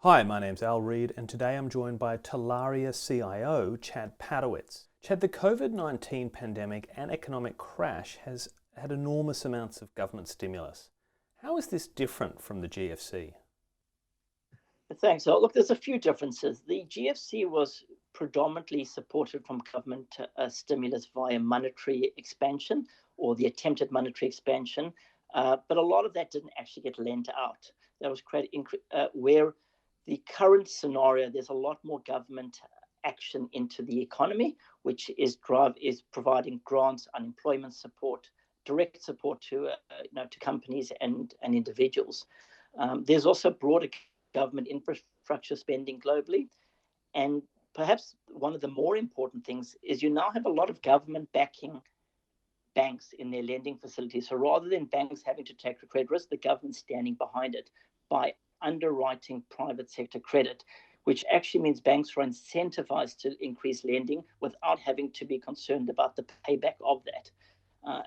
Hi, my name's Al Reed, and today I'm joined by Talaria CIO Chad Padowitz. Chad, the COVID-19 pandemic and economic crash has had enormous amounts of government stimulus. How is this different from the GFC? Thanks. So, look, there's a few differences. The GFC was predominantly supported from government stimulus via monetary expansion or the attempted monetary expansion, but a lot of that didn't actually get lent out. That was where the current scenario, there's a lot more government action into the economy, which is providing grants, unemployment support, direct support to companies and individuals. There's also broader government infrastructure spending globally. And perhaps one of the more important things is you now have a lot of government backing banks in their lending facilities. So rather than banks having to take the credit risk, the government's standing behind it by underwriting private sector credit, which actually means banks are incentivized to increase lending without having to be concerned about the payback of that.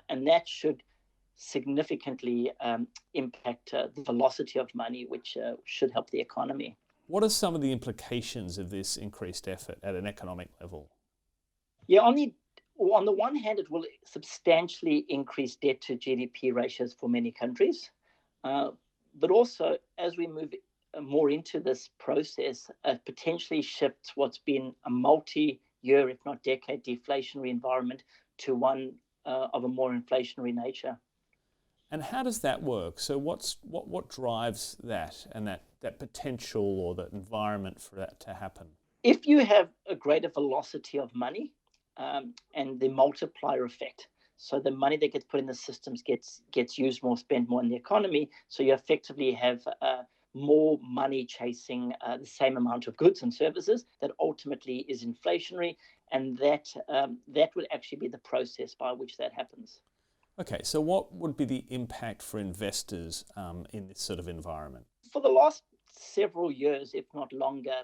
And that should significantly impact the velocity of money, which should help the economy. What are some of the implications of this increased effort at an economic level? Yeah, on the one hand, it will substantially increase debt to GDP ratios for many countries. But also, as we move more into this process, potentially shifts what's been a multi-year, if not decade, deflationary environment to one of a more inflationary nature. And how does that work? So what drives that and that potential or that environment for that to happen? If you have a greater velocity of money and the multiplier effect, so the money that gets put in the systems gets used more, spent more in the economy, so you effectively have more money chasing the same amount of goods and services, that ultimately is inflationary, and that would actually be the process by which that happens. Okay, so what would be the impact for investors in this sort of environment? For the last several years, if not longer,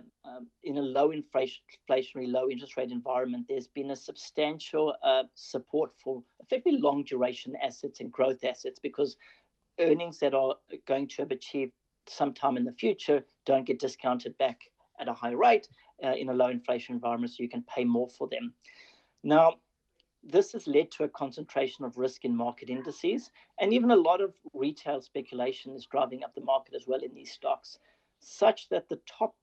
in a low inflationary, low interest rate environment, there's been a substantial support for effectively long duration assets and growth assets, because earnings that are going to have achieved sometime in the future don't get discounted back at a high rate in a low inflation environment, so you can pay more for them. Now, this has led to a concentration of risk in market indices, and even a lot of retail speculation is driving up the market as well in these stocks, such that the top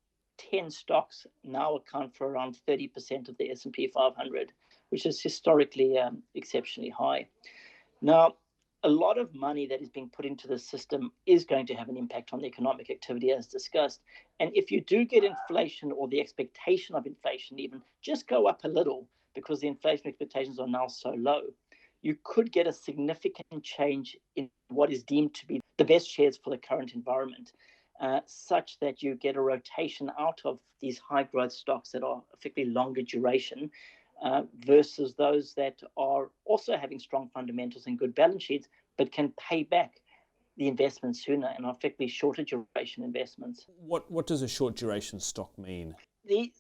10 stocks now account for around 30% of the S&P 500, which is historically exceptionally high. Now, a lot of money that is being put into the system is going to have an impact on the economic activity, as discussed. And if you do get inflation, or the expectation of inflation even just go up a little, because the inflation expectations are now so low, you could get a significant change in what is deemed to be the best shares for the current environment, such that you get a rotation out of these high growth stocks that are effectively longer duration versus those that are also having strong fundamentals and good balance sheets, but can pay back the investment sooner and are effectively shorter duration investments. What does a short duration stock mean?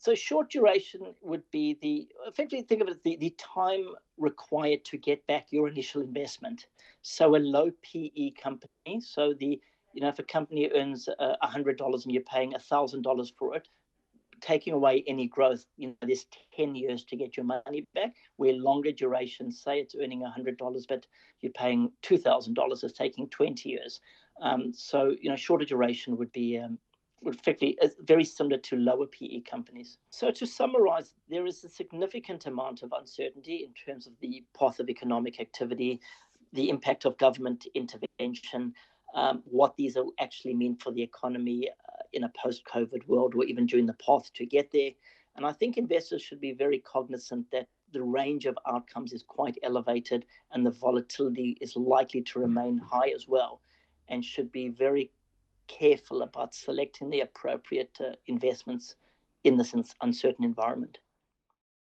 So short duration would be effectively think of it as the time required to get back your initial investment. So a low PE company, so if a company earns $100 and you're paying $1,000 for it, taking away any growth, there's 10 years to get your money back, where longer duration, say it's earning $100, but you're paying $2,000, it's taking 20 years. So shorter duration would be effectively very similar to lower PE companies. So to summarize, there is a significant amount of uncertainty in terms of the path of economic activity, the impact of government intervention, what these will actually mean for the economy in a post-COVID world, or even during the path to get there. And I think investors should be very cognizant that the range of outcomes is quite elevated, and the volatility is likely to remain high as well, and should be very careful about selecting the appropriate investments in this uncertain environment.